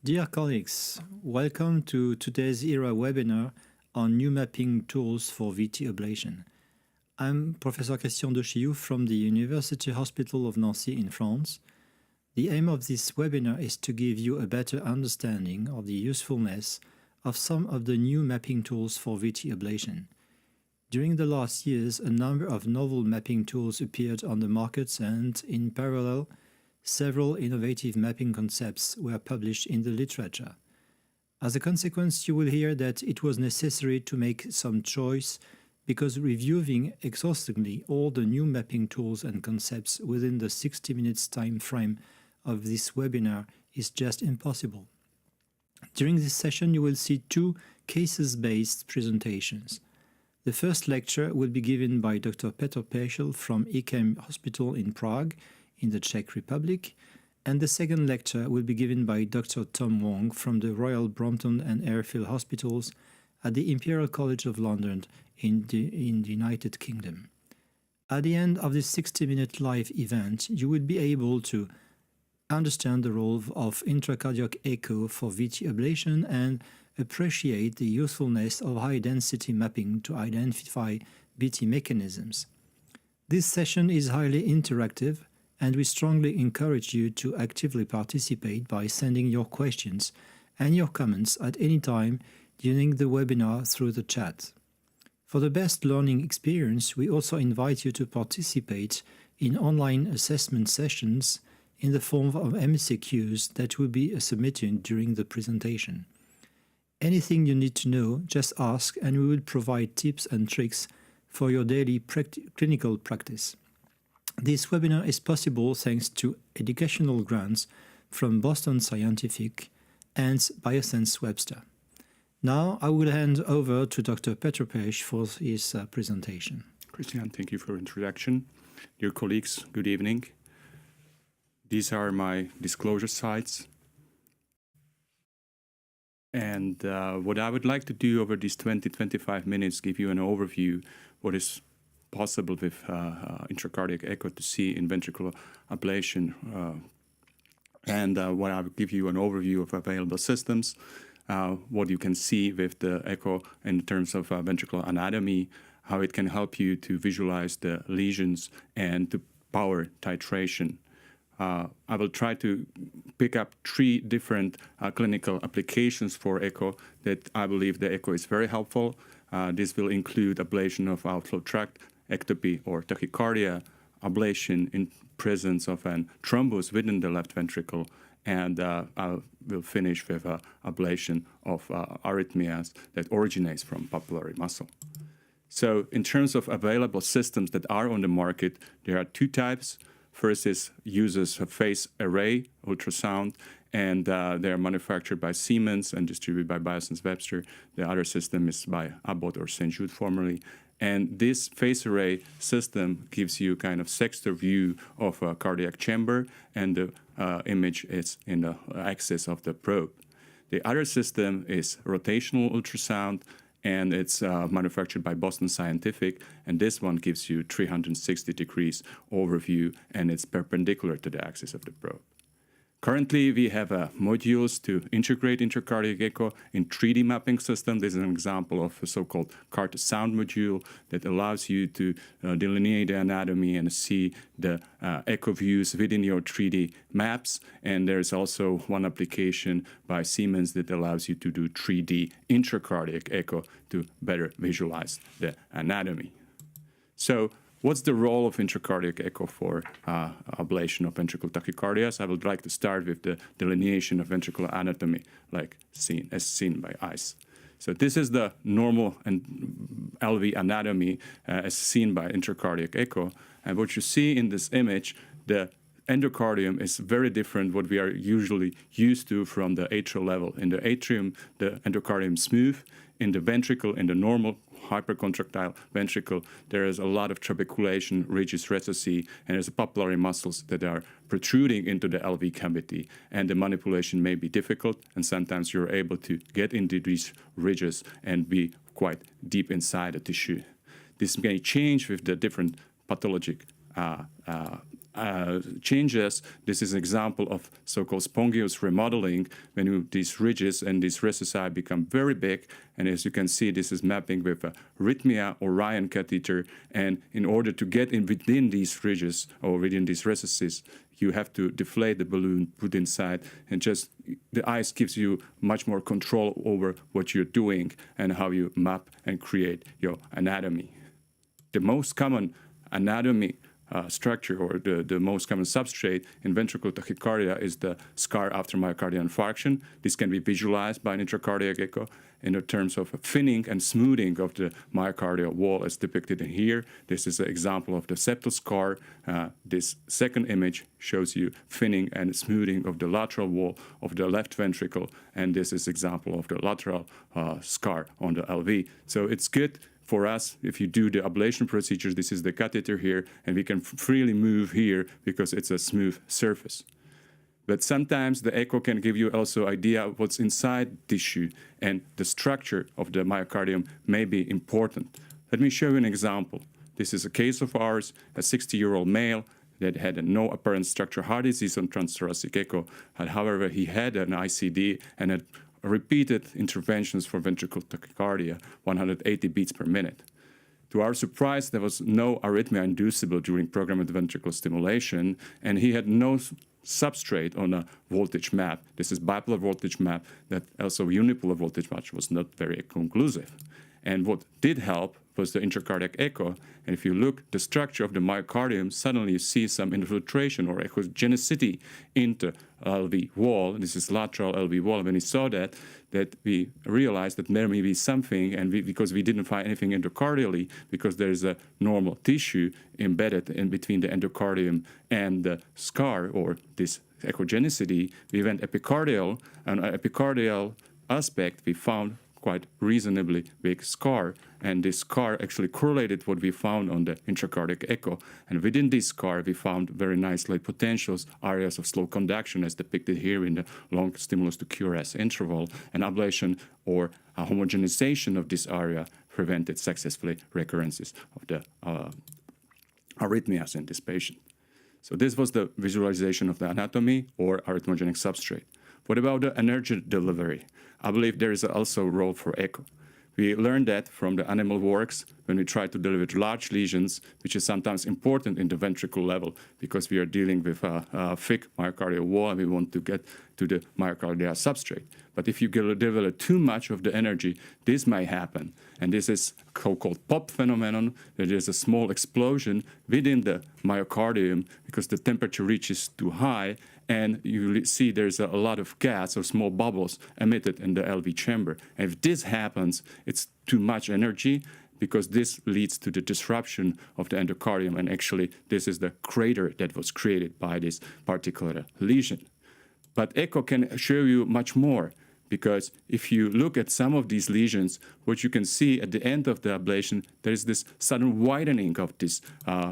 Dear colleagues, welcome to today's EHRA webinar on new mapping tools for VT ablation. I'm Professor Christian Dechiou from the University Hospital of Nancy in France. The aim of this webinar is to give you a better understanding of the usefulness of some of the new mapping tools for VT ablation. During the last years, a number of novel mapping tools appeared on the market, and in parallel, several innovative mapping concepts were published in the literature. As a consequence, you will hear that it was necessary to make some choice because reviewing exhaustively all the new mapping tools and concepts within the 60 minutes time frame of this webinar is just impossible. During this session, you will see two cases-based presentations. The first lecture will be given by Dr. Petr Pešel from EGM Hospital in Prague, in the Czech Republic, and the second lecture will be given by Dr. Tom Wong from the Royal Brompton and Airfield Hospitals at the Imperial College of London in the United Kingdom. At the end of this 60-minute live event, you will be able to understand the role of intracardiac echo for VT ablation and appreciate the usefulness of high-density mapping to identify VT mechanisms. This session is highly interactive, and we strongly encourage you to actively participate by sending your questions and your comments at any time during the webinar through the chat. For the best learning experience, we also invite you to participate in online assessment sessions in the form of MCQs that will be submitted during the presentation. Anything you need to know, just ask, and we will provide tips and tricks for your daily clinical practice. This webinar is possible thanks to educational grants from Boston Scientific and Biosense Webster. Now I will hand over to Dr. Petr Pešel for his presentation. Christian, thank you for the introduction. Dear colleagues, good evening. These are my disclosure slides. And what I would like to do over these 20-25 minutes, give you an overview what is possible with intracardiac echo to see in ventricular ablation. What I will give you an overview of available systems, what you can see with the echo in terms of ventricular anatomy, how it can help you to visualize the lesions and to power titration. I will try to pick up three different clinical applications for echo that I believe the echo is very helpful. This will include ablation of outflow tract, ectopy or tachycardia, ablation in presence of an thrombus within the left ventricle, and I will finish with ablation of arrhythmias that originates from papillary muscle. So in terms of available systems that are on the market, there are two types. First uses a phase array ultrasound, and they are manufactured by Siemens and distributed by Biosense Webster. The other system is by Abbott or St. Jude formerly. And this phase array system gives you kind of sector view of a cardiac chamber, and the image is in the axis of the probe. The other system is rotational ultrasound, and it's manufactured by Boston Scientific, and this one gives you 360 degrees overview, and it's perpendicular to the axis of the probe. Currently, we have modules to integrate intracardiac echo in 3D mapping system. This is an example of a so-called CARTO Sound module that allows you to delineate the anatomy and see the echo views within your 3D maps. And there's also one application by Siemens that allows you to do 3D intracardiac echo to better visualize the anatomy. So, what's the role of intracardiac echo for ablation of ventricular tachycardias? I would like to start with the delineation of ventricular anatomy, as seen by ICE. So this is the normal and LV anatomy as seen by intracardiac echo. And what you see in this image, the endocardium is very different what we are usually used to from the atrial level. In the atrium, the endocardium is smooth. In the ventricle, in the normal hypercontractile ventricle, there is a lot of trabeculation, ridges recessi, and there's papillary muscles that are protruding into the LV cavity, and the manipulation may be difficult, and sometimes you're able to get into these ridges and be quite deep inside the tissue. This may change with the different pathologic changes. This is an example of so-called spongious remodeling, when these ridges and these recessi become very big. And as you can see, this is mapping with a Arrhythmia or Ryan catheter. And in order to get in within these ridges or within these recesses, you have to deflate the balloon, put inside, and just the ICE gives you much more control over what you're doing and how you map and create your anatomy. The most common anatomy structure, or the most common substrate in ventricular tachycardia, is the scar after myocardial infarction. This can be visualized by an intracardiac echo in the terms of thinning and smoothing of the myocardial wall, as depicted in here. This is an example of the septal scar. This second image shows you thinning and smoothing of the lateral wall of the left ventricle, and this is example of the lateral scar on the LV. So it's good for us, if you do the ablation procedures, this is the catheter here, and we can freely move here because it's a smooth surface. But sometimes the echo can give you also idea of what's inside tissue, and the structure of the myocardium may be important. Let me show you an example. This is a case of ours, a 60-year-old male that had no apparent structural heart disease on transthoracic echo. However, he had an ICD and had repeated interventions for ventricular tachycardia, 180 beats per minute. To our surprise, there was no arrhythmia inducible during programmed ventricular stimulation, and he had no substrate on a voltage map. This is bipolar voltage map, that also unipolar voltage map was not very conclusive. And what did help was the intracardiac echo. And if you look the structure of the myocardium, suddenly you see some infiltration or echogenicity into LV wall. This is lateral LV wall. When we saw that we realized that there may be something, and because we didn't find anything endocardially, because there is a normal tissue embedded in between the endocardium and the scar, or this echogenicity, we went epicardial, and epicardial aspect we found quite reasonably big scar, and this scar actually correlated what we found on the intracardiac echo. And within this scar, we found very nicely potentials, areas of slow conduction, as depicted here in the long stimulus to QRS interval, and ablation or a homogenization of this area prevented successfully recurrences of the arrhythmias in this patient. So this was the visualization of the anatomy or arrhythmogenic substrate. What about the energy delivery? I believe there is also a role for echo. We learned that from the animal works when we try to deliver large lesions, which is sometimes important in the ventricle level because we are dealing with a thick myocardial wall and we want to get to the myocardial substrate. But if you deliver too much of the energy, this may happen. And this is so-called pop phenomenon. There is a small explosion within the myocardium because the temperature reaches too high, and you see there's a lot of gas or small bubbles emitted in the LV chamber. And if this happens, it's too much energy, because this leads to the disruption of the endocardium, and actually this is the crater that was created by this particular lesion. But echo can show you much more, because if you look at some of these lesions, what you can see at the end of the ablation, there is this sudden widening of this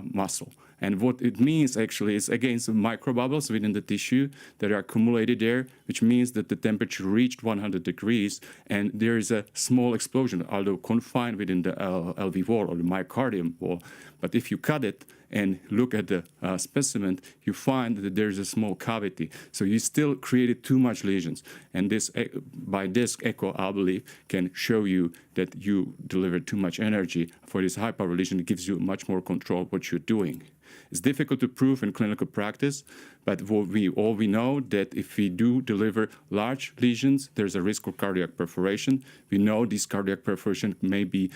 muscle. And what it means actually is, again, some microbubbles within the tissue that are accumulated there, which means that the temperature reached 100 degrees, and there is a small explosion, although confined within the LV wall or the myocardium wall. But if you cut it and look at the specimen, you find that there is a small cavity. So you still created too much lesions. And this, by this echo, I believe, can show you that you delivered too much energy for this high power lesion. It gives you much more control of what you're doing. It's difficult to prove in clinical practice, but all we know that if we do deliver large lesions, there's a risk of cardiac perforation. We know this cardiac perforation may be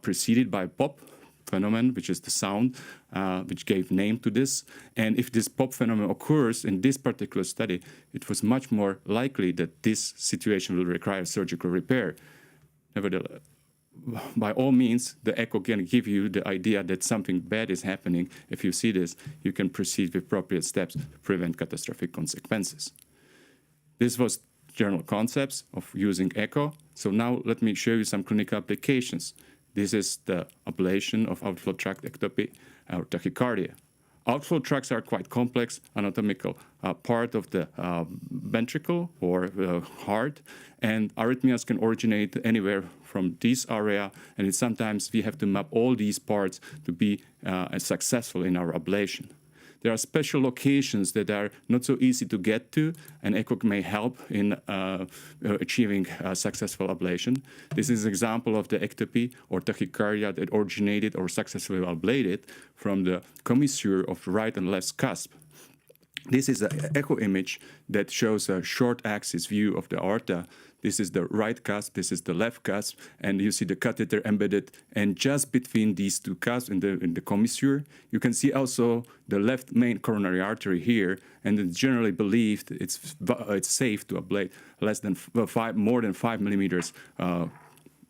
preceded by pop phenomenon, which is the sound, which gave name to this. And if this pop phenomenon occurs in this particular study, it was much more likely that this situation will require surgical repair. Nevertheless, by all means, the echo can give you the idea that something bad is happening. If you see this, you can proceed with appropriate steps to prevent catastrophic consequences. This was general concepts of using echo. So now let me show you some clinical applications. This is the ablation of outflow tract ectopy or tachycardia. Outflow tracts are quite complex anatomical part of the ventricle or heart, and arrhythmias can originate anywhere from this area, and sometimes we have to map all these parts to be successful in our ablation. there are special locations that are not so easy to get to, and echo may help in achieving successful ablation. This is an example of the ectopy or tachycardia that originated or successfully ablated from the commissure of right and left cusp. This is an echo image that shows a short axis view of the aorta. This is the right cusp, this is the left cusp, and you see the catheter embedded, and just between these two cusps in the commissure, you can see also the left main coronary artery here, and it's generally believed it's safe to ablate more than 5 millimeters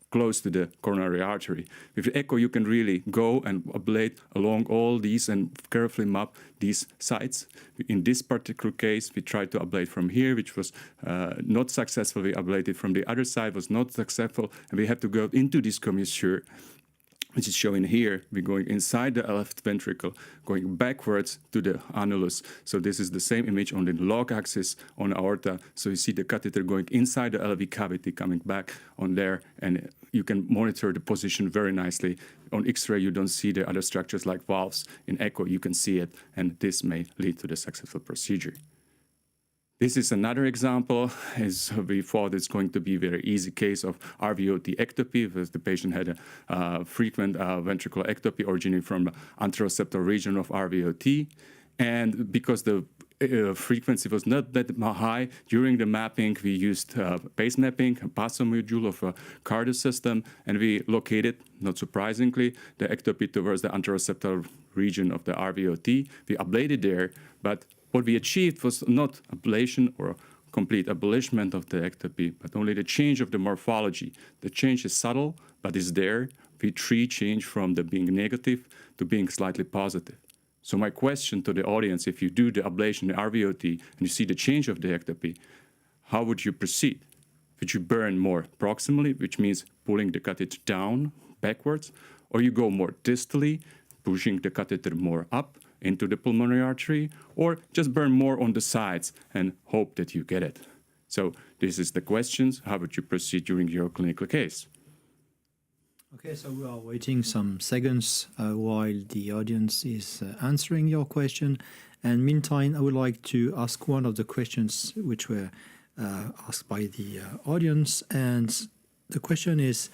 close to the coronary artery. With echo, you can really go and ablate along all these and carefully map these sites. In this particular case, we tried to ablate from here, which was not successful. We ablated from the other side, was not successful, and we had to go into this commissure, which is shown here. We're going inside the left ventricle, going backwards to the annulus. So this is the same image on the log axis on aorta. So you see the catheter going inside the LV cavity, coming back on there, and you can monitor the position very nicely. On X-ray, you don't see the other structures like valves. In echo, you can see it, and this may lead to the successful procedure. This is another example, as we thought it's going to be a very easy case of LVOT ectopy, because the patient had a frequent ventricular ectopy originating from the anteroceptal region of LVOT. And because the frequency was not that high, during the mapping, we used base mapping, a PASO module of a CARTO system, and we located, not surprisingly, the ectopy towards the anteroceptal region of the LVOT. We ablated there, but what we achieved was not ablation or complete abolishment of the ectopy, but only the change of the morphology. The change is subtle, but is there. We change from the being negative to being slightly positive. So my question to the audience, if you do the ablation, the LVOT, and you see the change of the ectopy, how would you proceed? Would you burn more proximally, which means pulling the catheter down, backwards, or you go more distally, pushing the catheter more up into the pulmonary artery, or just burn more on the sides and hope that you get it? So this is the questions. How would you proceed during your clinical case? Okay, so we are waiting some seconds while the audience is answering your question. And meantime, I would like to ask one of the questions which were asked by the audience. And the question is,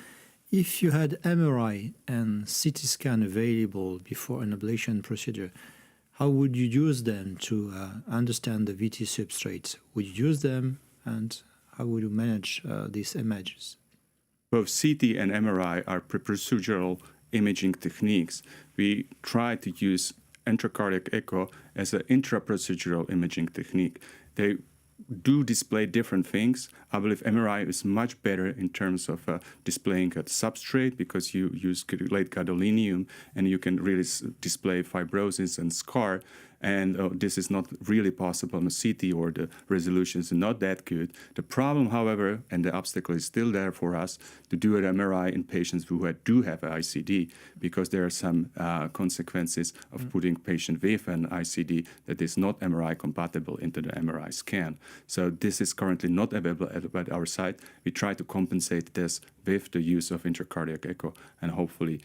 if you had MRI and CT scan available before an ablation procedure, how would you use them to understand the VT substrate? Would you use them, and how would you manage these images? Both CT and MRI are pre-procedural imaging techniques. We try to use intracardiac echo as an intra-procedural imaging technique. They do display different things. I believe MRI is much better in terms of displaying a substrate, because you use late gadolinium and you can really display fibrosis and scar. And this is not really possible on a CT, or the resolution is not that good. The problem, however, and the obstacle is still there for us to do an MRI in patients who do have ICD, because there are some consequences of putting patient with an ICD that is not MRI compatible into the MRI scan. So this is currently not available at our site. We try to compensate this with the use of intracardiac echo, and hopefully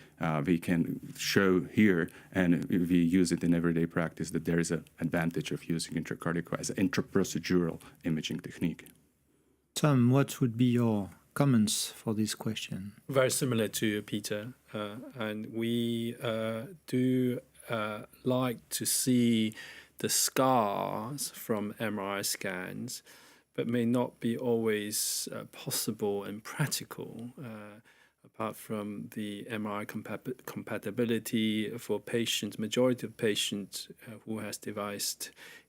we can show here, and we use it in everyday practice, that there is an advantage of using intracardiac echo as an intraprocedural imaging technique. Tom, what would be your comments for this question? Very similar to Peter, and we do like to see the scars from MRI scans, but may not be always possible and practical. Apart from the MRI compatibility for patients, majority of patients who has device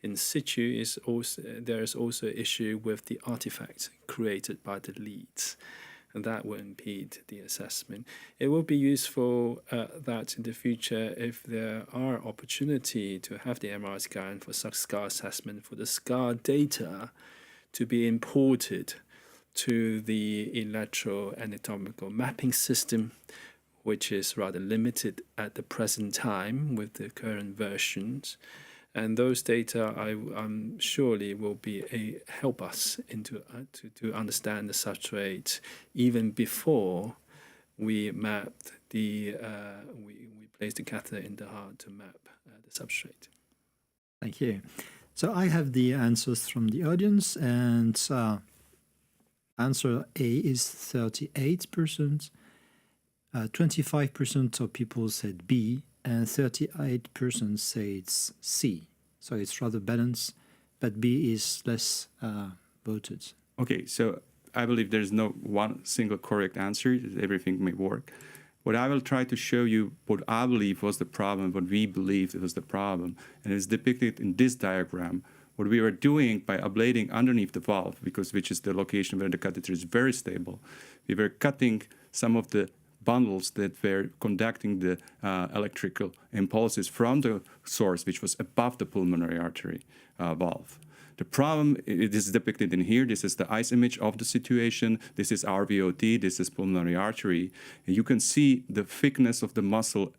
in situ, there is also an issue with the artifacts created by the leads, and that will impede the assessment. It will be useful that in the future, if there are opportunity to have the MRI scan for such scar assessment, for the scar data to be imported to the electroanatomical mapping system, which is rather limited at the present time with the current versions. And those data, I'm surely will be help us to understand the substrate even before we mapped we place the catheter in the heart to map the substrate. Thank you. So I have the answers from the audience, and answer A is 38%. 25% of people said B, and 38% say it's C. So it's rather balanced, but B is less voted. Okay, so I believe there's no one single correct answer. Everything may work. What I will try to show you, what I believe was the problem, what we believed was the problem, and it's depicted in this diagram. What we were doing by ablating underneath the valve, which is the location where the catheter is very stable, we were cutting some of the bundles that were conducting the electrical impulses from the source, which was above the pulmonary artery valve. The problem, it is depicted in here. This is the ICE image of the situation. This is LVOT. This is pulmonary artery. And you can see the thickness of the muscle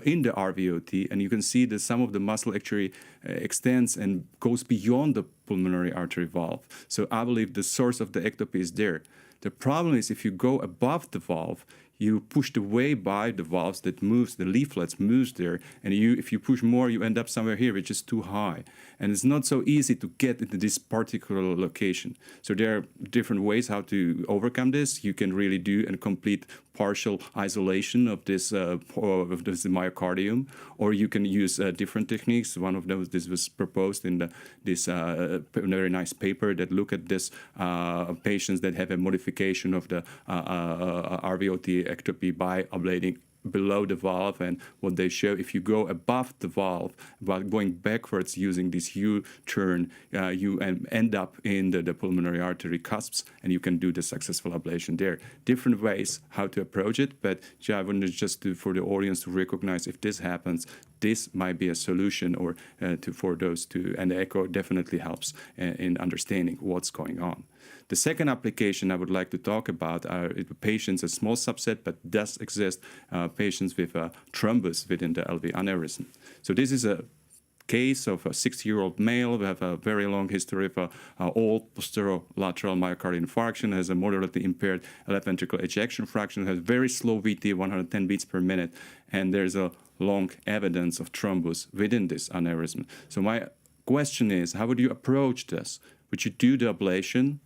in the RVOT, and you can see that some of the muscle actually extends and goes beyond the pulmonary artery valve. So I believe the source of the ectopy is there. The problem is if you go above the valve, you push the way by the valves that moves, the leaflets moves there, and if you push more, you end up somewhere here, which is too high. And it's not so easy to get into this particular location. So there are different ways how to overcome this. You can really do a complete partial isolation of this myocardium, or you can use different techniques. One of those, this was proposed in this very nice paper that look at this patients that have a modification of the RVOT ectopy by ablating below the valve, and what they show, if you go above the valve while going backwards using this U-turn, you end up in the pulmonary artery cusps, and you can do the successful ablation there. Different ways how to approach it, but I wanted just for the audience to recognize if this happens, this might be a solution, or for those two, and the echo definitely helps in understanding what's going on. The second application I would like to talk about are patients, a small subset, but does exist, patients with a thrombus within the LV aneurysm. So this is a case of a 60-year-old male who have a very long history of old posterolateral myocardial infarction, has a moderately impaired left ventricle ejection fraction, has very slow VT, 110 beats per minute, and there's a long evidence of thrombus within this aneurysm. So my question is, how would you approach this? Would you do the ablation?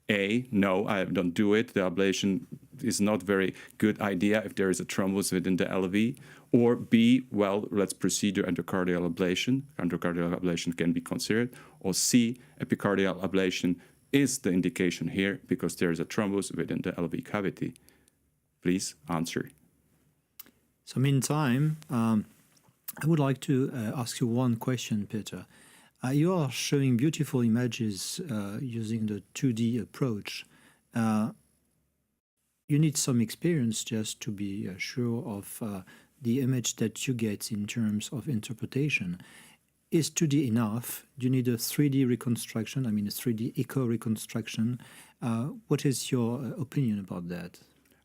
A, no, I don't do it. The ablation is not very good idea if there is a thrombus within the LV. Or B, well, let's proceed to endocardial ablation. Endocardial ablation can be considered. Or C, epicardial ablation is the indication here because there is a thrombus within the LV cavity. Please answer. So meantime, I would like to ask you one question, Peter. You are showing beautiful images using the 2D approach. You need some experience just to be sure of the image that you get in terms of interpretation. Is 2D enough? Do you need a 3D reconstruction, I mean a 3D echo reconstruction? What is your opinion about that?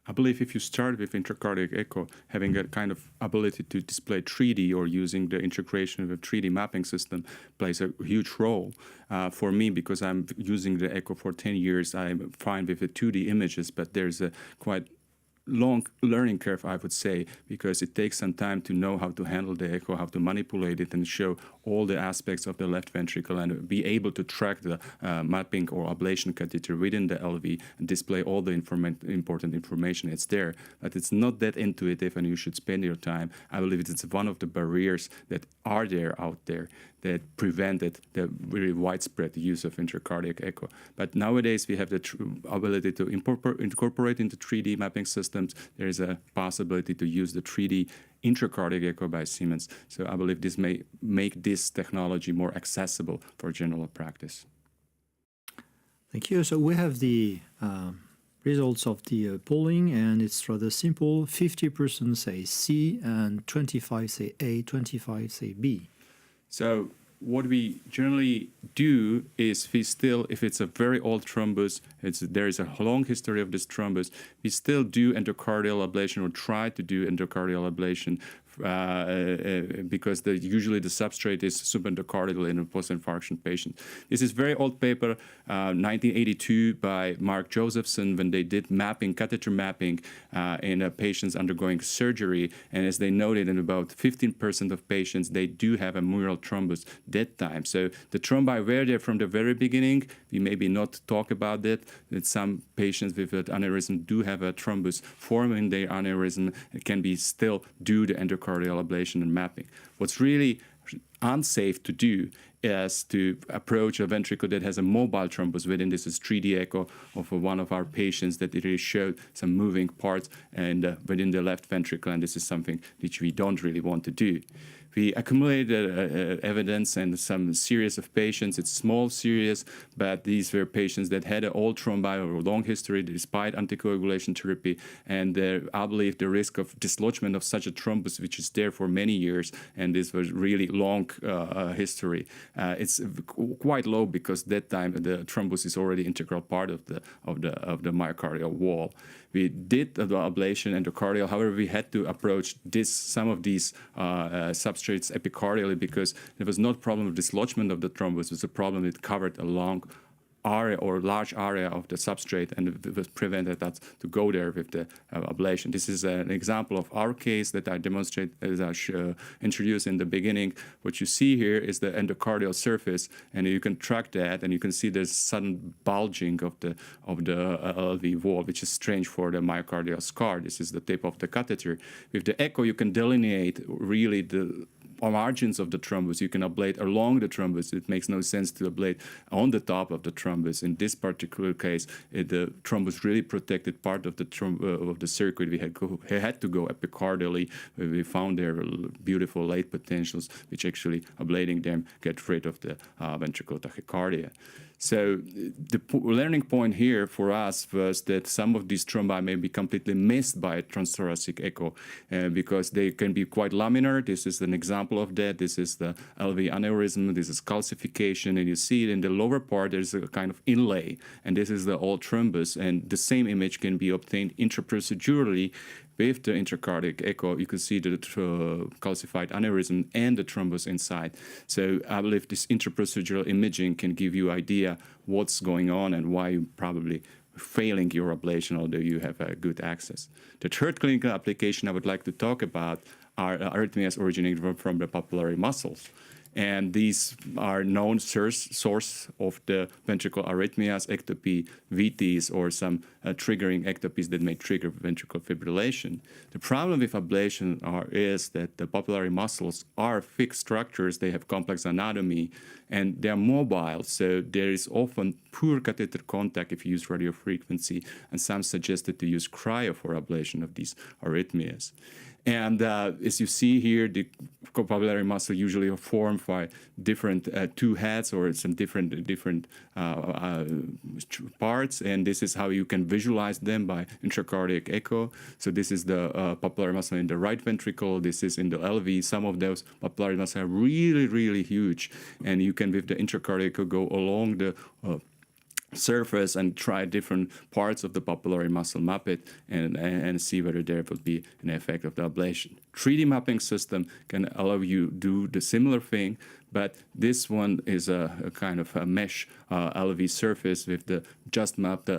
I believe if you start with intracardiac echo, having a kind of ability to display 3D or using the integration of a 3D mapping system plays a huge role. For me, because I'm using the echo for 10 years, I'm fine with the 2D images, but there's a quite long learning curve, I would say, because it takes some time to know how to handle the echo, how to manipulate it and show all the aspects of the left ventricle and be able to track the mapping or ablation catheter within the LV and display all the important information. It's there, but it's not that intuitive and you should spend your time. I believe it's one of the barriers that are there out there that prevented the very widespread use of intracardiac echo. But nowadays we have the ability to incorporate into 3D mapping systems. There is a possibility to use the 3D intracardiac echo by Siemens. So I believe this may make this technology more accessible for general practice. Thank you. So we have the results of the polling, and it's rather simple. 50% say C, and 25 say A, 25 say B. So what we generally do is we still, if it's a very old thrombus, there is a long history of this thrombus, we still do endocardial ablation or try to do endocardial ablation because usually the substrate is subendocardial in a post-infarction patient. This is very old paper, 1982 by Mark Josephson, when they did mapping, catheter mapping in patients undergoing surgery. And as they noted, in about 15% of patients, they do have a mural thrombus that time. So the thrombi were there from the very beginning. We maybe not talk about that some patients with an aneurysm do have a thrombus forming their aneurysm. It can be still due to endocardial ablation and mapping. What's really unsafe to do is to approach a ventricle that has a mobile thrombus within. This is 3D echo of one of our patients that it really showed some moving parts and within the left ventricle, and this is something which we don't really want to do. We accumulated evidence and some series of patients. It's small series, but these were patients that had an old thrombi or a long history despite anticoagulation therapy. And I believe the risk of dislodgement of such a thrombus, which is there for many years, and this was really long history, it's quite low because that time the thrombus is already integral part of the myocardial wall. We did the ablation endocardial. However, we had to approach some of these substrates epicardially because there was not a problem of dislodgement of the thrombus. It was a problem it covered a long area or large area of the substrate, and it was prevented that to go there with the ablation. This is an example of our case that I demonstrate as I introduced in the beginning. What you see here is the endocardial surface, and you can track that, and you can see there's sudden bulging of the LV wall, which is strange for the myocardial scar. This is the tip of the catheter. With the echo, you can delineate really the margins of the thrombus. You can ablate along the thrombus. It makes no sense to ablate on the top of the thrombus. In this particular case, the thrombus really protected part of the circuit. We had to go epicardially. We found there beautiful late potentials, which actually ablating them get rid of the ventricular tachycardia. So the learning point here for us was that some of these thrombi may be completely missed by a transthoracic echo because they can be quite laminar. This is an example of that. This is the LV aneurysm. This is calcification. And you see it in the lower part, there's a kind of inlay. And this is the old thrombus. And the same image can be obtained intraprocedurally with the intracardiac echo. You can see the calcified aneurysm and the thrombus inside. So I believe this intraprocedural imaging can give you idea what's going on and why you're probably failing your ablation, although you have good access. The third clinical application I would like to talk about are arrhythmias originating from the papillary muscles. And these are known source of the ventricular arrhythmias, ectopy, VTs, or some triggering ectopies that may trigger ventricular fibrillation. The problem with ablation is that the papillary muscles are fixed structures. They have complex anatomy, and they are mobile. So there is often poor catheter contact if you use radiofrequency, and some suggested to use cryo for ablation of these arrhythmias. And as you see here, the papillary muscle usually are formed by different two heads or some different parts, and this is how you can visualize them by intracardiac echo. So this is the papillary muscle in the right ventricle. This is in the LV. Some of those papillary muscles are really, really huge, and you can, with the intracardiac echo, go along the surface and try different parts of the papillary muscle, map it, and see whether there will be an effect of the ablation. 3D mapping system can allow you do the similar thing, but this one is a kind of a mesh LV surface with the just mapped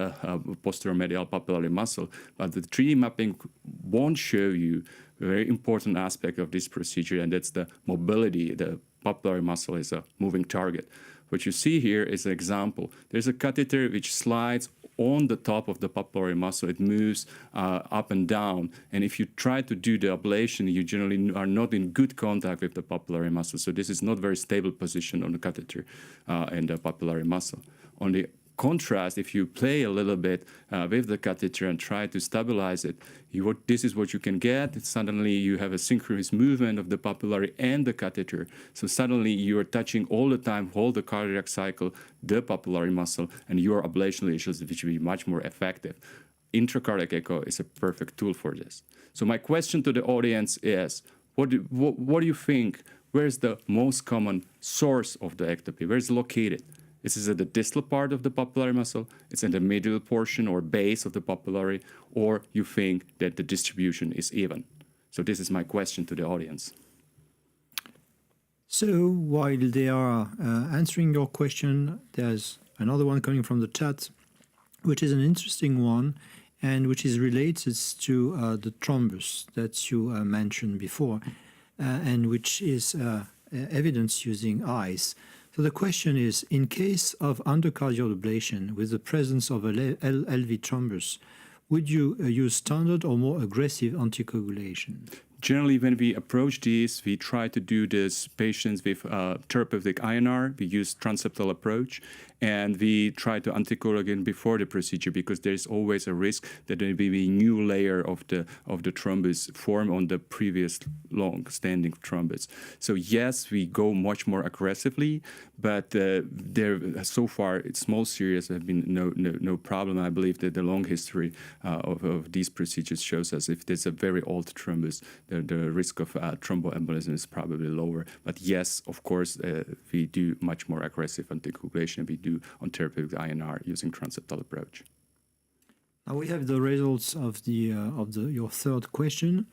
posterior medial papillary muscle. But the 3D mapping won't show you a very important aspect of this procedure, and that's the mobility. The papillary muscle is a moving target. What you see here is an example. There's a catheter which slides on the top of the papillary muscle. It moves up and down. And if you try to do the ablation, you generally are not in good contact with the papillary muscle. So this is not very stable position on the catheter and the papillary muscle. On the contrast, if you play a little bit with the catheter and try to stabilize it, this is what you can get. Suddenly you have a synchronous movement of the papillary and the catheter. So suddenly you are touching all the time, whole the cardiac cycle, the papillary muscle, and your ablation lesions, which will be much more effective. Intracardiac echo is a perfect tool for this. So my question to the audience is, what do you think? Where's the most common source of the ectopy? Where is it located? Is it at the distal part of the papillary muscle? It's in the middle portion or base of the papillary? Or you think that the distribution is even? So this is my question to the audience. So while they are answering your question, there's another one coming from the chat, which is an interesting one and which is related to the thrombus that you mentioned before, and which is evidence using ICE. So the question is, in case of endocardial ablation with the presence of a LV thrombus, would you use standard or more aggressive anticoagulation? Generally, when we approach these, we try to do this patients with therapeutic INR. We use transeptal approach, and we try to anticoagulate before the procedure because there is always a risk that there will be a new layer of the thrombus form on the previous long-standing thrombus. So yes, we go much more aggressively, but there so far small series have been no problem. I believe that the long history of these procedures shows us if there's a very old thrombus, the risk of thromboembolism is probably lower. But yes, of course, we do much more aggressive anticoagulation. We do on therapeutic INR using transeptal approach. Now we have the results of your third question.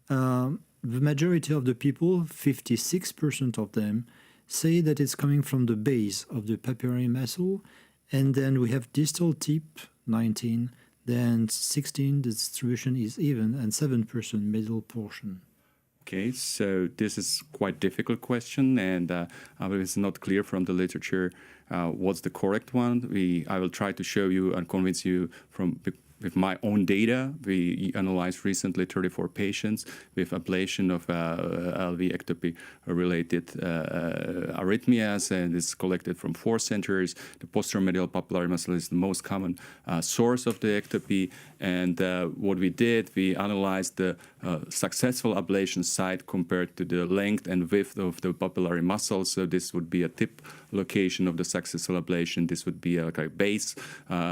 The majority of the people, 56% of them, say that it's coming from the base of the papillary muscle, and then we have distal tip, 19%. Then 16, the distribution is even, and 7% middle portion. Okay, so this is quite difficult question, and it's not clear from the literature what's the correct one. I will try to show you and convince you with my own data. We analyzed recently 34 patients with ablation of LV ectopy related arrhythmias, and it's collected from 4 centers. The posteromedial papillary muscle is the most common source of the ectopy, and what we did, we analyzed the successful ablation site compared to the length and width of the papillary muscle. So this would be a tip location of the successful ablation. This would be a base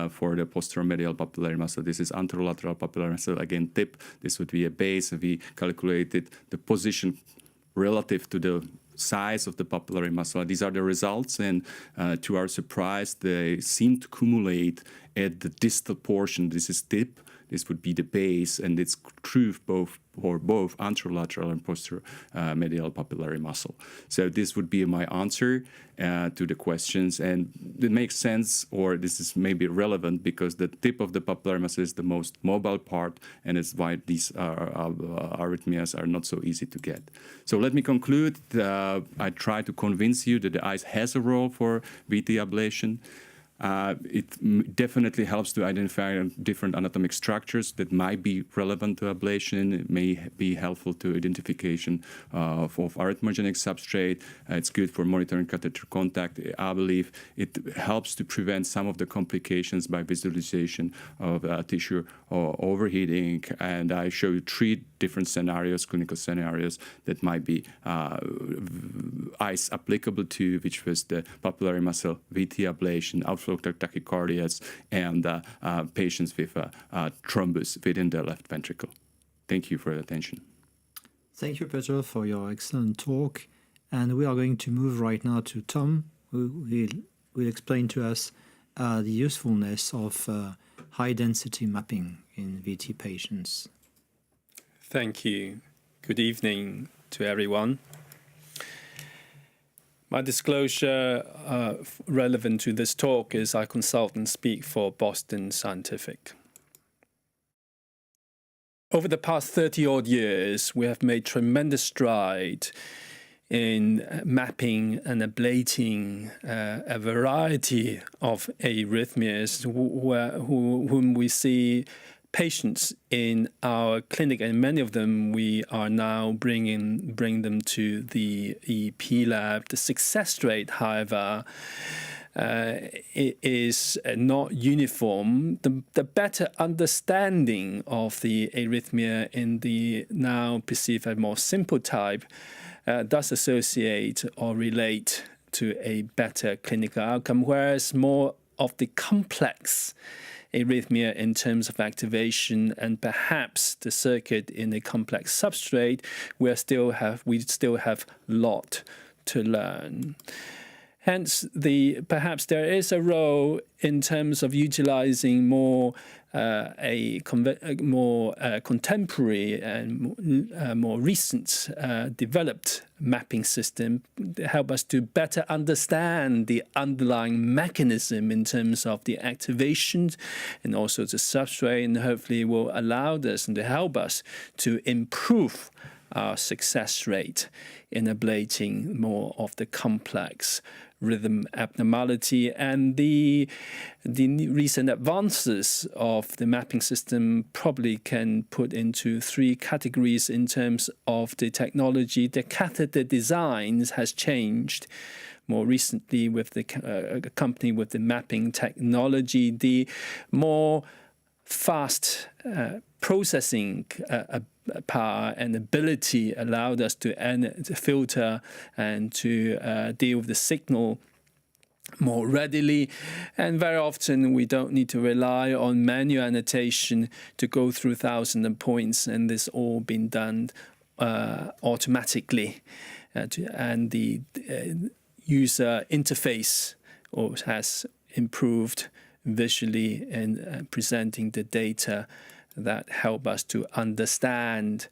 for the posteromedial papillary muscle. This is anterolateral papillary muscle, again tip. This would be a base. We calculated the position relative to the size of the papillary muscle. These are the results, and to our surprise, they seem to accumulate at the distal portion. This is tip. This would be the base, and it's true for both anterolateral and posteromedial papillary muscle. So this would be my answer to the questions, and it makes sense, or this is maybe relevant because the tip of the papillary muscle is the most mobile part, and it's why these arrhythmias are not so easy to get. So let me conclude. I try to convince you that the ICE has a role for VT ablation. It definitely helps to identify different anatomic structures that might be relevant to ablation. It may be helpful to identification of arrhythmogenic substrate. It's good for monitoring catheter contact. I believe it helps to prevent some of the complications by visualization of tissue or overheating. And I show you 3 different scenarios, clinical scenarios, that might be ICE applicable to, which was the papillary muscle VT ablation, outflow tachycardias, and patients with thrombus within the left ventricle. Thank you for your attention. Thank you, Peter, for your excellent talk. And we are going to move right now to Tom, who will explain to us the usefulness of high-density mapping in VT patients. Thank you. Good evening to everyone. My disclosure relevant to this talk is I consult and speak for Boston Scientific. Over the past 30-odd years, we have made tremendous stride in mapping and ablating a variety of arrhythmias whom we see patients in our clinic, and many of them we are now bring them to the EP lab. The success rate, however, is not uniform. The better understanding of the arrhythmia in the now perceived as more simple type does associate or relate to a better clinical outcome, whereas more of the complex arrhythmia in terms of activation and perhaps the circuit in a complex substrate, we still have a lot to learn. Hence, perhaps there is a role in terms of utilizing more contemporary and more recent developed mapping system to help us to better understand the underlying mechanism in terms of the activation and also the substrate, and hopefully will allow us and to help us to improve our success rate in ablating more of the complex rhythm abnormality. And the recent advances of the mapping system probably can put into 3 categories in terms of the technology. The catheter designs has changed more recently with the company with the mapping technology. The more fast processing power and ability allowed us to filter and to deal with the signal more readily, and very often we don't need to rely on manual annotation to go through thousands of points, and this all been done automatically, and the user interface has improved visually in presenting the data that help us to understand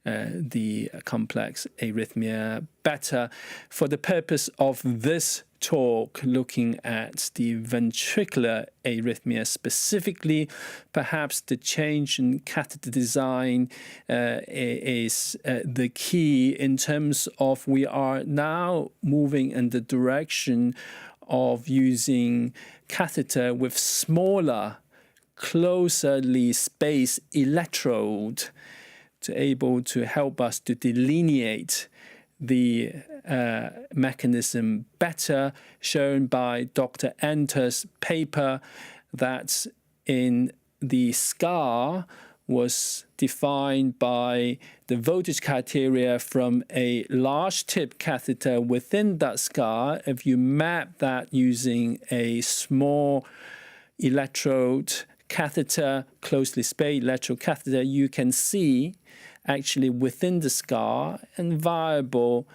the complex arrhythmia better. For the purpose of this talk, looking at the ventricular arrhythmia specifically, perhaps the change in catheter design is the key in terms of we are now moving in the direction of using catheter with smaller, closely spaced electrode to able to help us to delineate the mechanism better, shown by Dr. Enter's paper that in the scar was defined by the voltage criteria from a large tip catheter within that scar. If you map that using a small electrode catheter, closely spaced electrode catheter, you can see actually within the scar and viable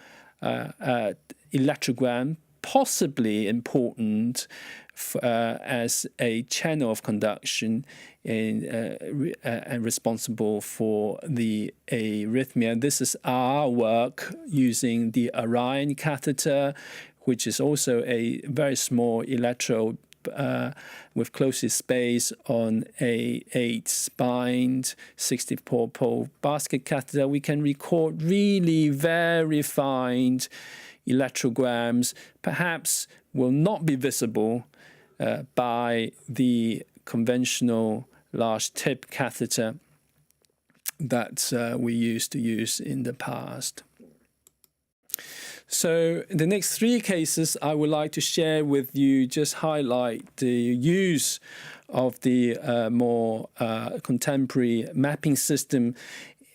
electrogram, possibly important as a channel of conduction and responsible for the arrhythmia. This is our work using the Orion catheter, which is also a very small electrode with closely spaced on a 8-spined 64-pole basket catheter. We can record really very fine electrograms, perhaps will not be visible by the conventional large tip catheter that we used to use in the past. So the next 3 cases I would like to share with you just highlight the use of the more contemporary mapping system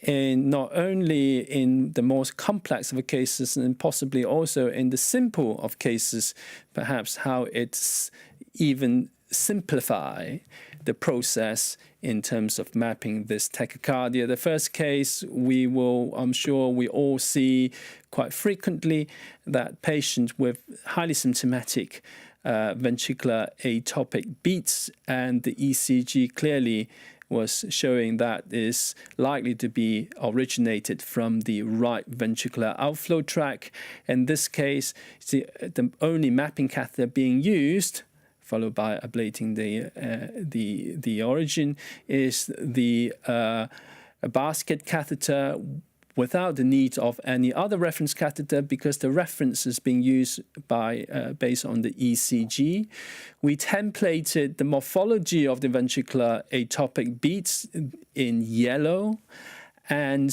in not only in the most complex of cases and possibly also in the simple of cases, perhaps how it's even simplify the process in terms of mapping this tachycardia. The first case I'm sure we all see quite frequently, that patient with highly symptomatic ventricular atopic beats, and the ECG clearly was showing that is likely to be originated from the right ventricular outflow tract. In this case, the only mapping catheter being used, followed by ablating the origin, is the basket catheter without the need of any other reference catheter, because the reference is being used based on the ECG. We templated the morphology of the ventricular atopic beats in yellow, and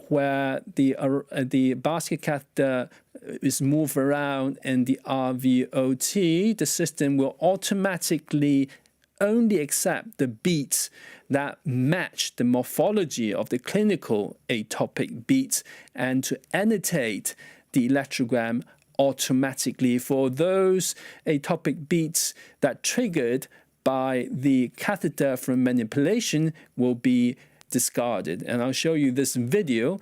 where the basket catheter is moved around in the LVOT, the system will automatically only accept the beats that match the morphology of the clinical atopic beats, and to annotate the electrogram automatically for those atopic beats that triggered by the catheter from manipulation will be discarded. And I'll show you this video.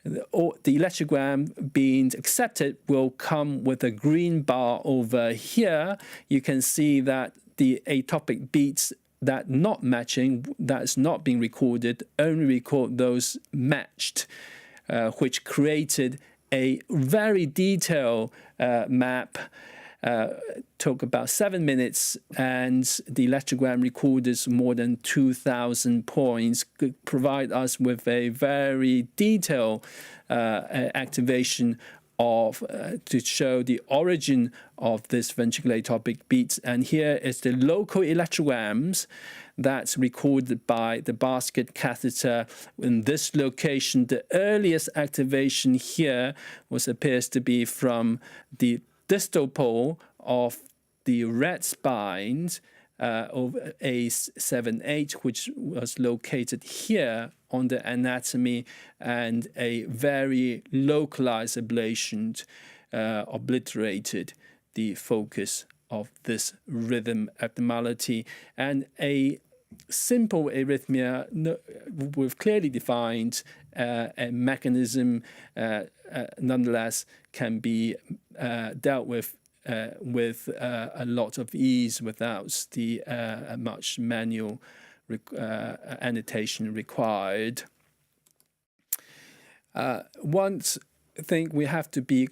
the electrogram being accepted will come with a green bar over here. You can see that the atopic beats that not matching, that's not being recorded, only record those matched, which created a very detailed map. Took about 7 minutes, and the electrogram recorded more than 2,000 points, could provide us with a very detailed activation of to show the origin of this ventricular atopic beats. And here is the local electrograms that's recorded by the basket catheter in this location. The earliest activation here appears to be from the distal pole of the red spines of A7H, which was located here on the anatomy, and a very localized ablation obliterated the focus of this rhythm abnormality. And a simple arrhythmia with clearly defined a mechanism nonetheless can be dealt with a lot of ease without the much manual annotation required. One thing we have to be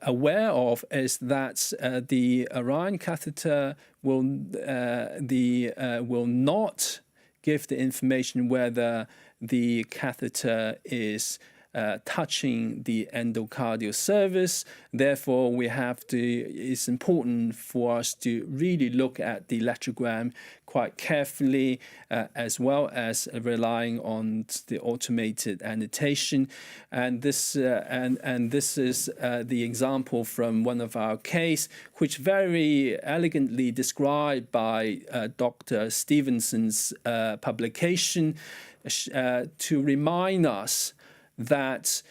aware of is that the Orion catheter will not give the information whether the catheter is touching the endocardial surface. Therefore, it's important for us to really look at the electrogram quite carefully, as well as relying on the automated annotation. And this is the example from one of our case, which very elegantly described by Dr. Stevenson's publication to remind us that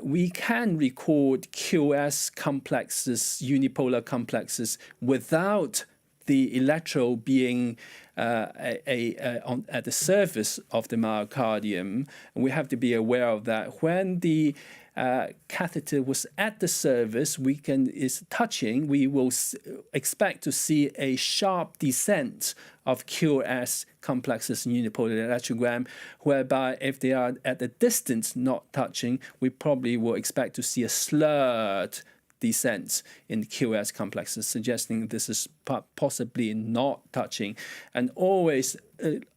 we can record QS complexes, unipolar complexes, without the electrode being at the surface of the myocardium. And we have to be aware of that. When the catheter was at the surface, is touching, we will expect to see a sharp descent of QS complexes in unipolar electrogram, whereby if they are at the distance not touching, we probably will expect to see a slurred descent in QS complexes, suggesting this is possibly not touching. And always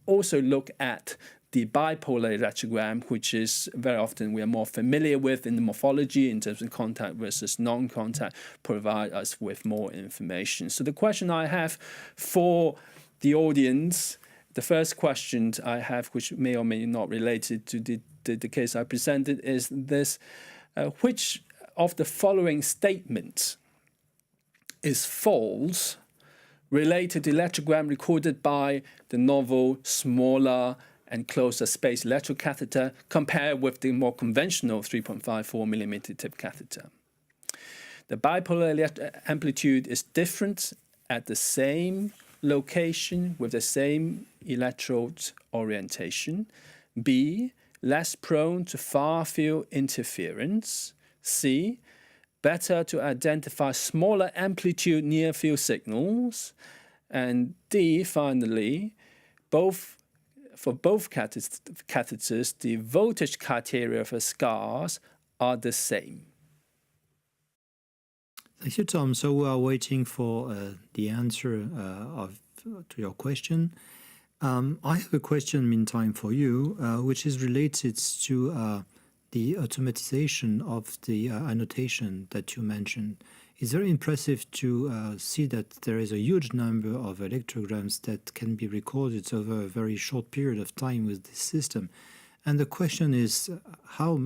also look at the bipolar electrogram, which is very often we are more familiar with in the morphology in terms of contact versus non-contact, provide us with more information. So the question I have for the audience, the first question I have, which may or may not related to the case I presented, is this: which of the following statements is false related to electrogram recorded by the novel, smaller and closer space electrocatheter compared with the more conventional 3.54 millimeter tip catheter? The bipolar amplitude is different at the same location with the same electrode orientation. B, less prone to far field interference. C, better to identify smaller amplitude near field signals. And D, finally, for both catheters, the voltage criteria for scars are the same. Thank you, Tom. So we are waiting for the answer to your question. I have a question, meantime, for you, which is related to the automatization of the annotation that you mentioned. It's very impressive to see that there is a huge number of electrograms that can be recorded over a very short period of time with this system. And the question is, how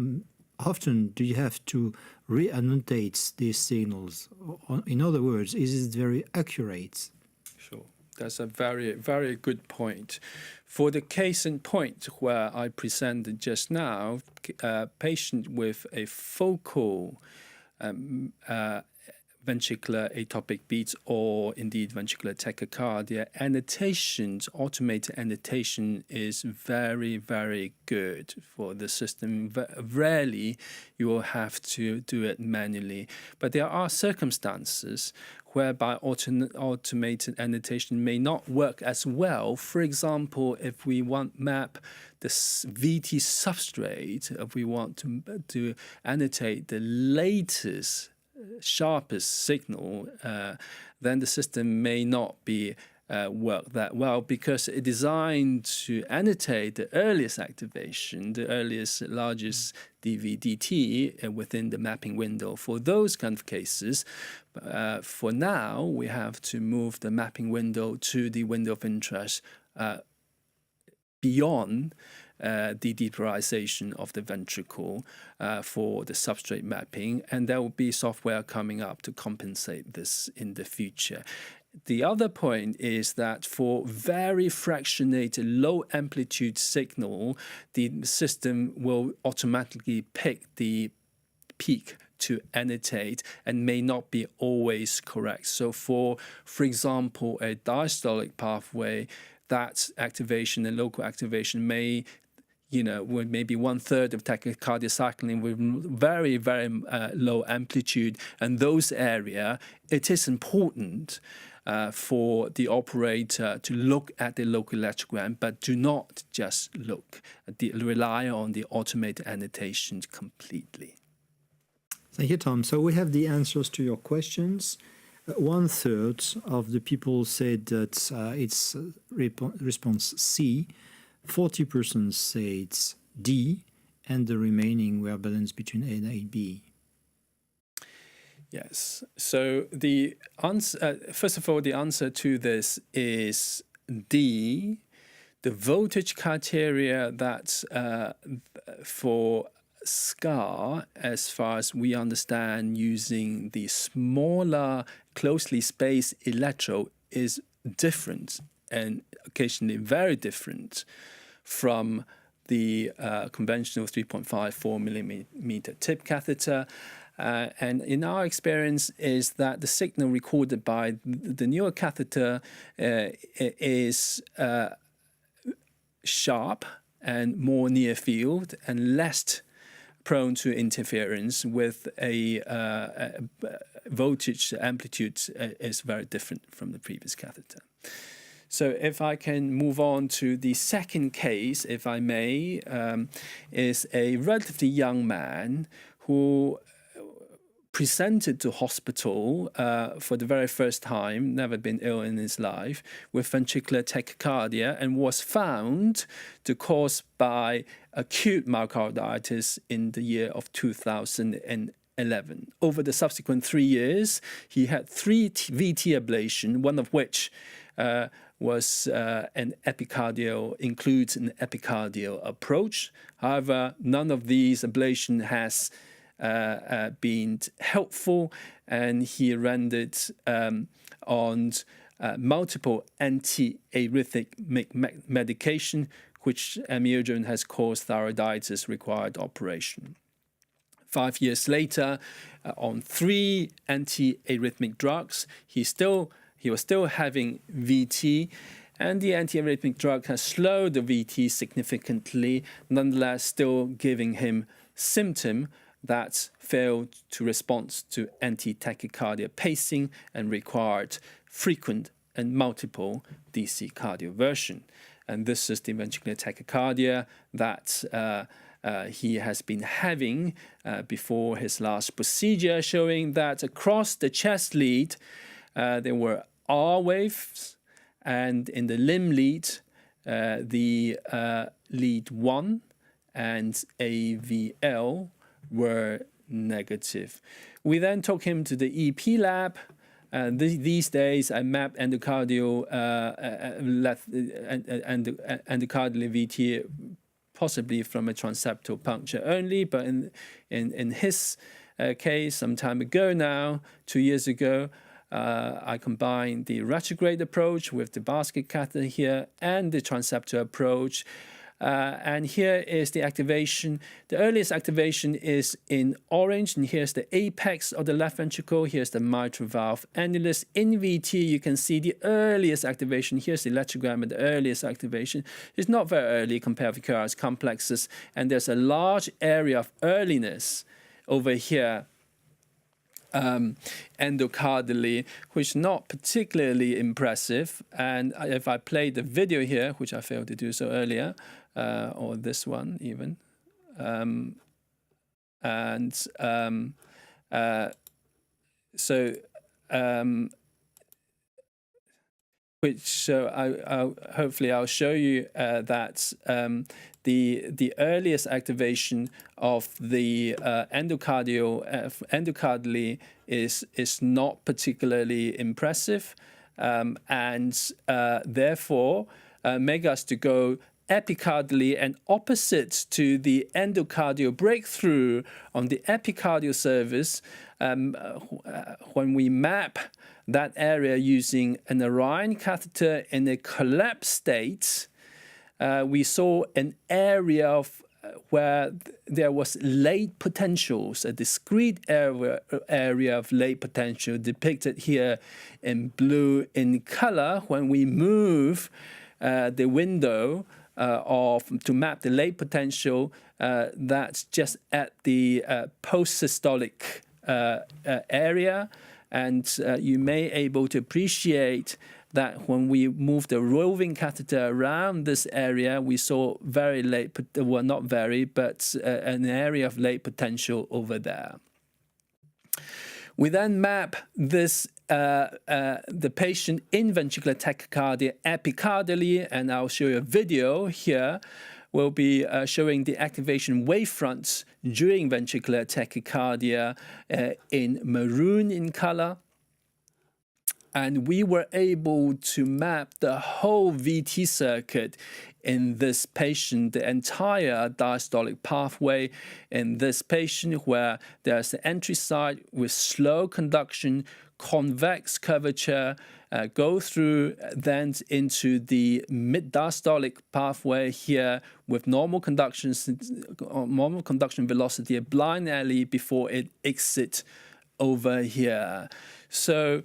often do you have to re-annotate these signals? In other words, is it very accurate? Sure. That's a very, very good point. For the case in point where I presented just now, a patient with a focal ventricular ectopic beats or indeed ventricular tachycardia, annotations, automated annotation is very, very good for the system. Rarely you will have to do it manually, but there are circumstances whereby automated annotation may not work as well. For example, if we want map the VT substrate, if we want to annotate the latest sharpest signal, then the system may not be work that well, because it's designed to annotate the earliest activation, the earliest, largest DVDT within the mapping window. For those kind of cases, for now, we have to move the mapping window to the window of interest beyond the depolarization of the ventricle for the substrate mapping, and there will be software coming up to compensate this in the future. The other point is that for very fractionated low amplitude signal, the system will automatically pick the peak to annotate and may not be always correct. So for example, a diastolic pathway, that activation and local activation may, with maybe 1/3 of tachycardia cycling with very, very low amplitude. And those area, it is important for the operator to look at the local electrogram, but do not just rely on the automated annotations completely. Thank you, Tom. So we have the answers to your questions. 1/3 of the people said that it's response C, 40% say it's D, and the remaining were balanced between A and AB. Yes. So the answer, first of all, the answer to this is D. The voltage criteria that for SCAR, as far as we understand, using the smaller, closely spaced electrode, is different and occasionally very different from the conventional 3.54 millimeter tip catheter. And in our experience is that the signal recorded by the newer catheter is sharp and more near field and less prone to interference, with a voltage amplitude is very different from the previous catheter. So if I can move on to the second case, if I may, is a relatively young man who presented to hospital for the very first time, never been ill in his life, with ventricular tachycardia, and was found to cause by acute myocarditis in the year of 2011. Over the subsequent 3 years, he had 3 VT ablation, one of which was an epicardial, includes an epicardial approach. However, none of these ablation has been helpful, and he rendered on multiple anti-arrhythmic medication, which amiodarone has caused thyroiditis, required operation. 5 years later, on 3 anti-arrhythmic drugs, he was still having VT, and the anti-arrhythmic drug has slowed the VT significantly, nonetheless still giving him symptom that failed to respond to anti-tachycardia pacing and required frequent and multiple DC cardioversion. And this is the ventricular tachycardia that he has been having before his last procedure, showing that across the chest lead there were R waves, and in the limb lead, the lead 1 and AVL were negative. We then took him to the EP lab. These days, I map endocardial VT, possibly from a transeptal puncture only, but in his case, some time ago now, 2 years ago, I combined the retrograde approach with the basket catheter here and the transeptal approach. And here is the activation. The earliest activation is in orange, and here's the apex of the left ventricle. Here's the mitral valve annulus. In VT, you can see the earliest activation. Here's the electrogram at the earliest activation. It's not very early compared with QRS complexes, and there's a large area of earliness over here endocardially, which is not particularly impressive. And if I play the video here, which I failed to do so earlier, or this one even, hopefully I'll show you that the earliest activation of the endocardially is not particularly impressive, and therefore make us to go epicardially and opposite to the endocardial breakthrough on the epicardial surface. When we map that area using an Orion catheter in a collapsed state, we saw an area of where there was late potentials, a discrete area of late potential depicted here in blue in color. When we move the window to map the late potential, that's just at the post-systolic area, and you may able to appreciate that when we move the roving catheter around this area, we saw very late, well, not very, but an area of late potential over there. We then map this the patient in ventricular tachycardia epicardially, and I'll show you a video here. We'll be showing the activation wavefronts during ventricular tachycardia in maroon in color. And we were able to map the whole VT circuit in this patient, the entire diastolic pathway in this patient, where there's the entry site with slow conduction, convex curvature, go through then into the mid-diastolic pathway here with normal conduction velocity, a blind alley before it exits over here. So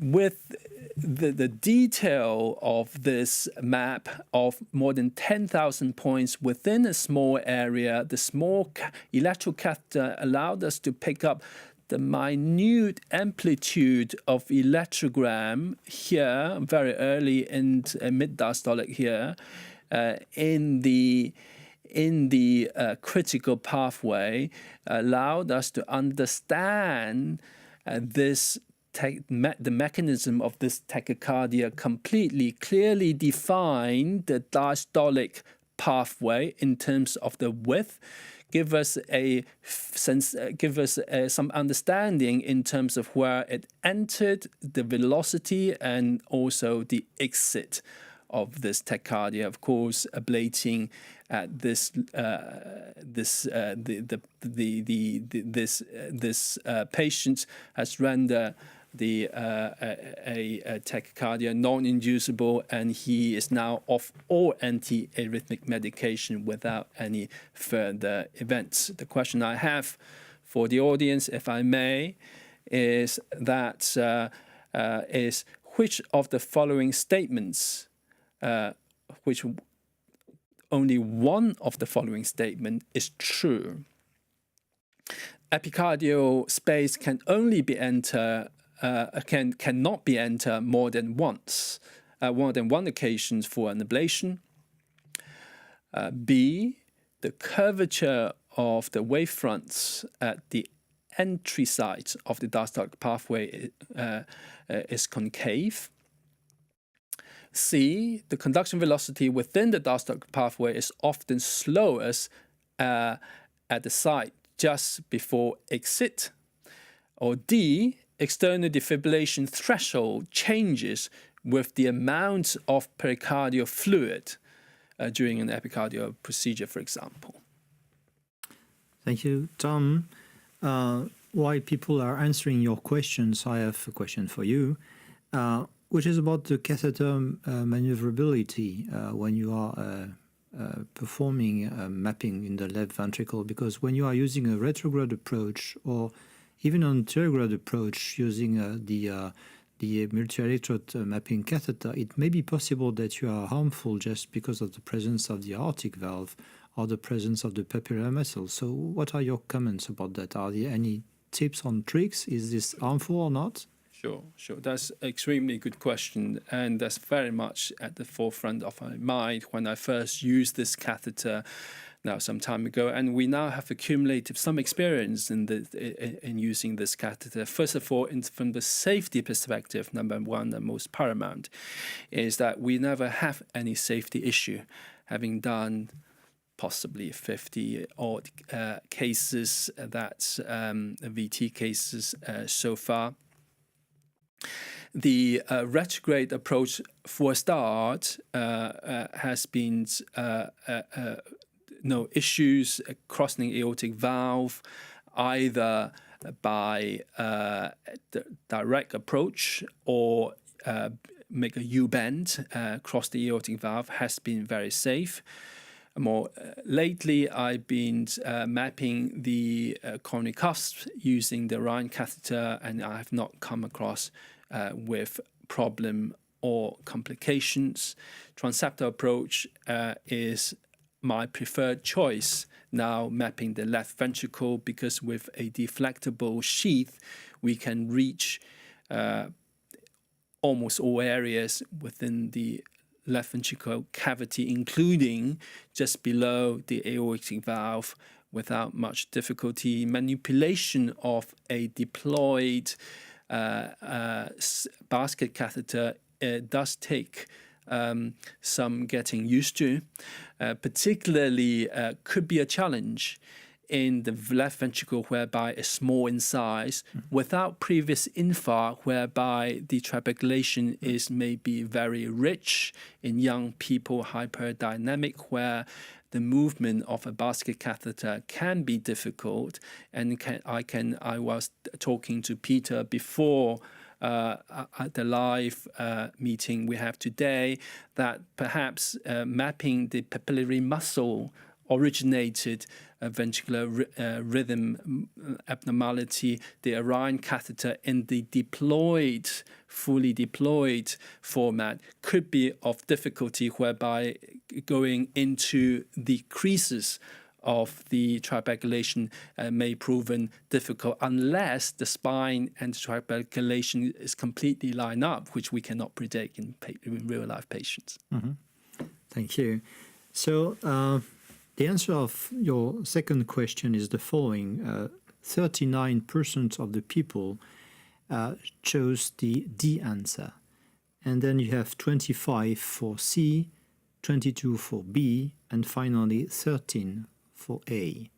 with the detail of this map of more than 10,000 points within a small area, the small electrocatheter allowed us to pick up the minute amplitude of electrogram here, very early in mid-diastolic here, in the critical pathway, allowed us to understand the mechanism of this tachycardia completely, clearly define the diastolic pathway in terms of the width, give us some understanding in terms of where it entered, the velocity, and also the exit of this tachycardia. Of course, ablating at this patient has rendered a tachycardia non-inducible, and he is now off all anti-arrhythmic medication without any further events. The question I have for the audience, if I may, is that is which of the following statements, which only one of the following statement is true? Epicardial space can only be entered cannot be entered more than once, more than one occasion for an ablation. B, the curvature of the wavefronts at the entry site of the diastolic pathway is concave. C, the conduction velocity within the diastolic pathway is often slowest at the site just before exit. Or D, external defibrillation threshold changes with the amount of pericardial fluid during an epicardial procedure, for example. Thank you, Tom. While people are answering your questions, I have a question for you, which is about the catheter maneuverability when you are performing mapping in the left ventricle, because when you are using a retrograde approach or even an anterograde approach using the multi-electrode mapping catheter, it may be possible that you are harmful just because of the presence of the aortic valve or the presence of the papillary muscle. So what are your comments about that? Are there any tips on tricks? Is this harmful or not? Sure. That's an extremely good question, and that's very much at the forefront of my mind when I first used this catheter now some time ago, and we now have accumulated some experience in using this catheter. First of all, from the safety perspective, number one, the most paramount, is that we never have any safety issue, having done possibly 50 odd cases, that's VT cases so far. The retrograde approach for a start has been no issues crossing the aortic valve, either by direct approach or make a U-bend across the aortic valve, has been very safe. More lately, I've been mapping the coronary cusp using the Rhine catheter, and I have not come across with problem or complications. Transeptal approach is my preferred choice now, mapping the left ventricle, because with a deflectable sheath, we can reach almost all areas within the left ventricular cavity, including just below the aortic valve, without much difficulty. Manipulation of a deployed basket catheter does take some getting used to, particularly could be a challenge in the left ventricle, whereby it's small in size, without previous infarct, whereby the trabeculation is maybe very rich in young people, hyperdynamic, where the movement of a basket catheter can be difficult. And I was talking to Peter before at the live meeting we have today, that perhaps mapping the papillary muscle originated ventricular rhythm abnormality, the Rhine catheter in the deployed, fully deployed format could be of difficulty, whereby going into the creases of the trabeculation may proven difficult unless the spine and the trabeculation is completely lined up, which we cannot predict in real life patients. Mm-hmm. Thank you. So the answer of your second question is the following. 39% of the people chose the D answer. And then you have 25 for C, 22 for B, and finally 13 for A.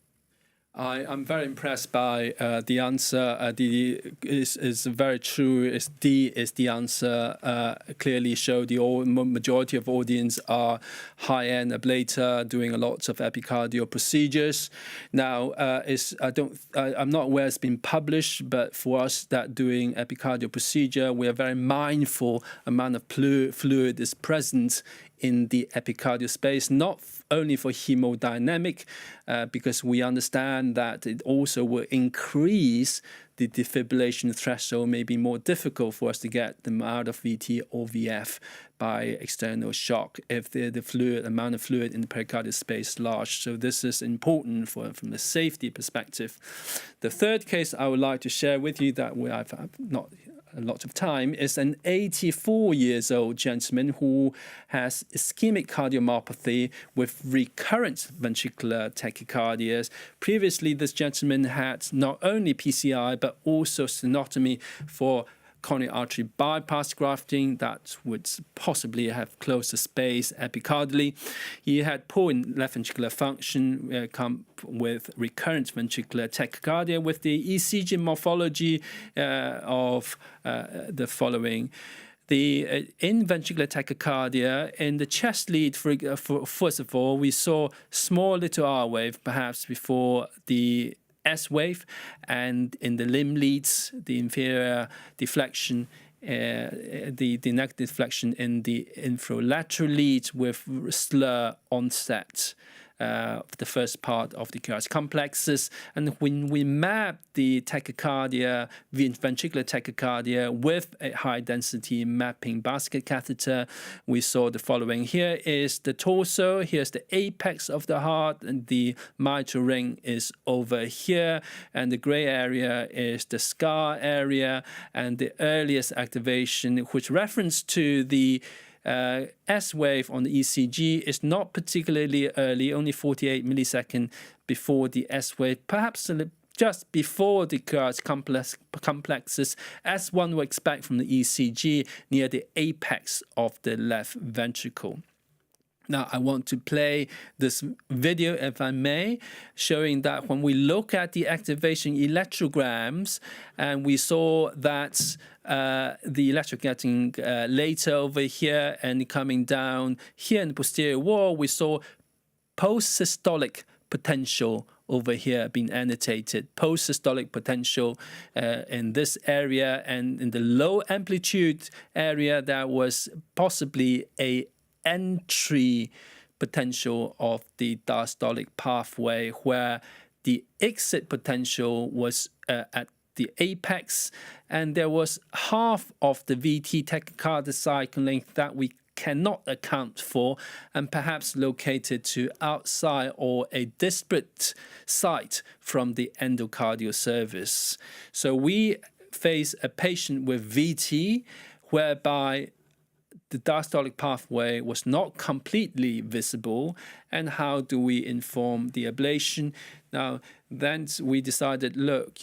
I'm very impressed by the answer. Is very true. D is the answer. Clearly show the majority of audience are high-end ablator doing a lot of epicardial procedures. Now, I'm not aware it's been published, but for us that doing epicardial procedure, we are very mindful amount of fluid is present in the epicardial space, not only for hemodynamic, because we understand that it also will increase the defibrillation threshold, may be more difficult for us to get them out of VT or VF by external shock if the amount of fluid in the pericardial space is large. So this is important from the safety perspective. The third case I would like to share with you that I've not a lot of time is an 84-year-old gentleman who has ischemic cardiomyopathy with recurrent ventricular tachycardias. Previously, this gentleman had not only PCI but also stenotomy for coronary artery bypass grafting that would possibly have closed the space epicardially. He had poor left ventricular function, come with recurrent ventricular tachycardia with the ECG morphology of the following. The in-ventricular tachycardia in the chest lead, first of all, we saw small little R wave, perhaps before the S wave, and in the limb leads, the inferior deflection the negative deflection in the infralateral lead with slow onset. The first part of the QRS complexes. And when we map the tachycardia, ventricular tachycardia with a high-density mapping basket catheter, we saw the following. Here is the torso, here's the apex of the heart, and the mitral ring is over here, and the gray area is the scar area, and the earliest activation, which reference to the S wave on the ECG is not particularly early, only 48 milliseconds before the S wave, perhaps just before the QRS complexes, as one would expect from the ECG, near the apex of the left ventricle. Now, I want to play this video, if I may, showing that when we look at the activation electrograms, and we saw that the electrode getting later over here and coming down here in the posterior wall, we saw post-systolic potential over here being annotated, post-systolic potential in this area, and in the low amplitude area, there was possibly a entry potential of the diastolic pathway, where the exit potential was at the apex, and there was half of the VT tachycardia cycle length that we cannot account for, and perhaps located to outside or a disparate site from the endocardial service. So we face a patient with VT whereby the diastolic pathway was not completely visible, and how do we inform the ablation? Now, then we decided, look,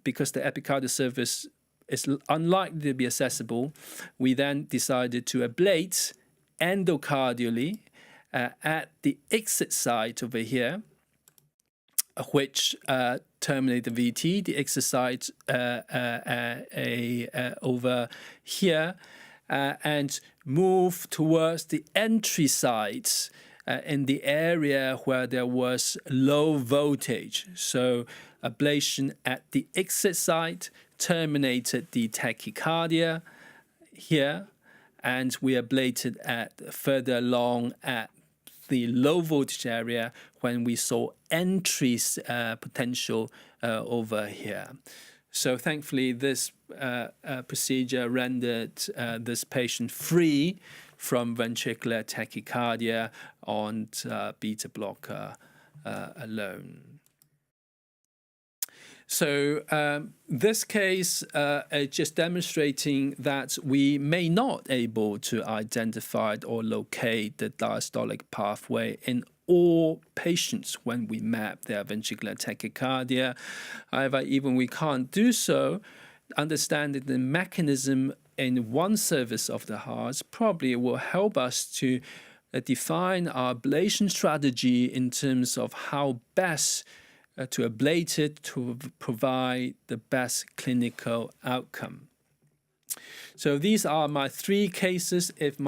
because the epicardial surface is unlikely to be accessible, we then decided to ablate endocardially at the exit site over here, which terminate the VT, the exit site over here, and move towards the entry sites in the area where there was low voltage. So ablation at the exit site terminated the tachycardia here, and we ablated at further along at the low voltage area when we saw entry potential over here. So thankfully, this procedure rendered this patient free from ventricular tachycardia on beta blocker alone. So this case is just demonstrating that we may not able to identify or locate the diastolic pathway in all patients when we map their ventricular tachycardia. However, even we can't do so, understanding the mechanism in one surface of the heart probably will help us to define our ablation strategy in terms of how best to ablate it to provide the best clinical outcome. So these are my three cases. If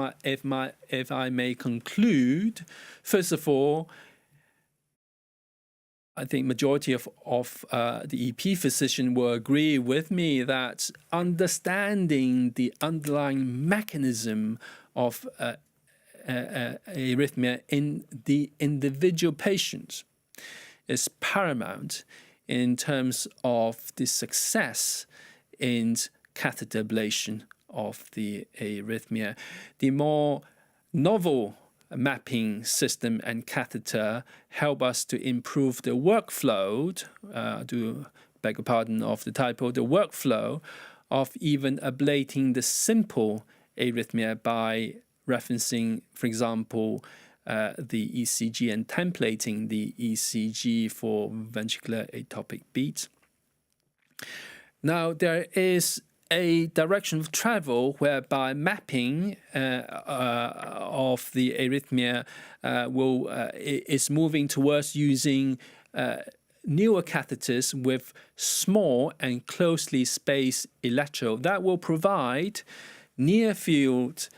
I may conclude, first of all, I think majority of the EP physician will agree with me that understanding the underlying mechanism of arrhythmia in the individual patient is paramount in terms of the success in catheter ablation of the arrhythmia. The more novel mapping system and catheter help us to improve the workflow, beg your pardon of the typo, the workflow of even ablating the simple arrhythmia by referencing, for example, the ECG and templating the ECG for ventricular ectopic beat. Now, there is a direction of travel whereby mapping of the arrhythmia is moving towards using newer catheters with small and closely spaced electrode that will provide near field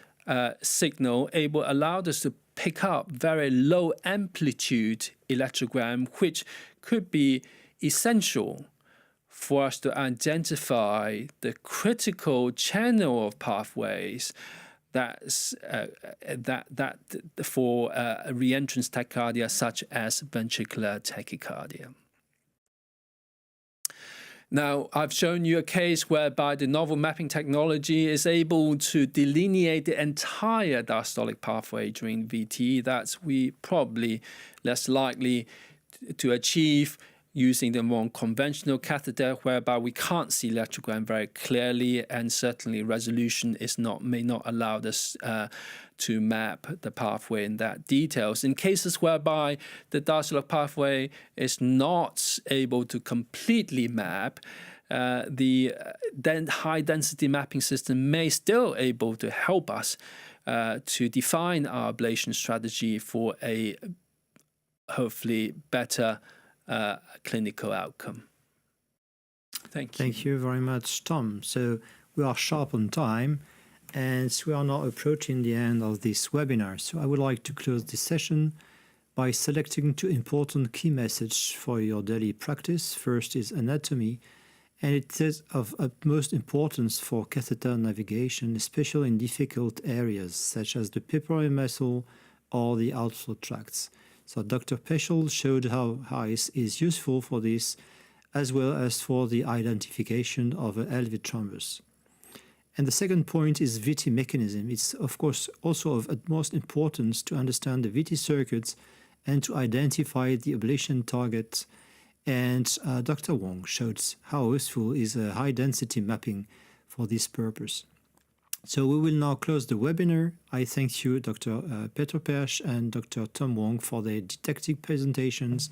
signal, allow us to pick up very low amplitude electrogram, which could be essential for us to identify the critical channel of pathways that's that for reentrance tachycardia, such as ventricular tachycardia. Now, I've shown you a case whereby the novel mapping technology is able to delineate the entire diastolic pathway during VT. That's we probably less likely to achieve using the more conventional catheter, whereby we can't see electrogram very clearly, and certainly resolution may not allow us to map the pathway in that details. In cases whereby the diastolic pathway is not able to completely map, the high density mapping system may still able to help us to define our ablation strategy for a hopefully better clinical outcome. Thank you. Thank you very much, Tom. So we are sharp on time, and we are now approaching the end of this webinar. So I would like to close this session by selecting two important key messages for your daily practice. First is anatomy, and it is of utmost importance for catheter navigation, especially in difficult areas such as the pulmonary muscle or the outflow tracts. So Dr. Peschel showed how ICE is useful for this, as well as for the identification of an LV thrombus. And the second point is VT mechanism. It's, of course, also of utmost importance to understand the VT circuits and to identify the ablation target. And Dr. Wong showed how useful is a high-density mapping for this purpose. So we will now close the webinar. I thank you, Dr. Peter Persch and Dr. Tom Wong, for their didactic presentations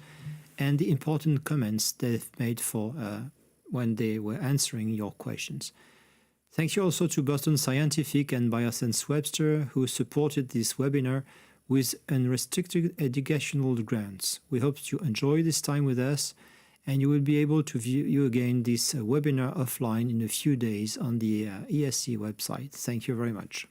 and the important comments they've made for when they were answering your questions. Thank you also to Boston Scientific and Biosense Webster, who supported this webinar with unrestricted educational grants. We hope you enjoy this time with us, and you will be able to view again this webinar offline in a few days on the ESC website. Thank you very much.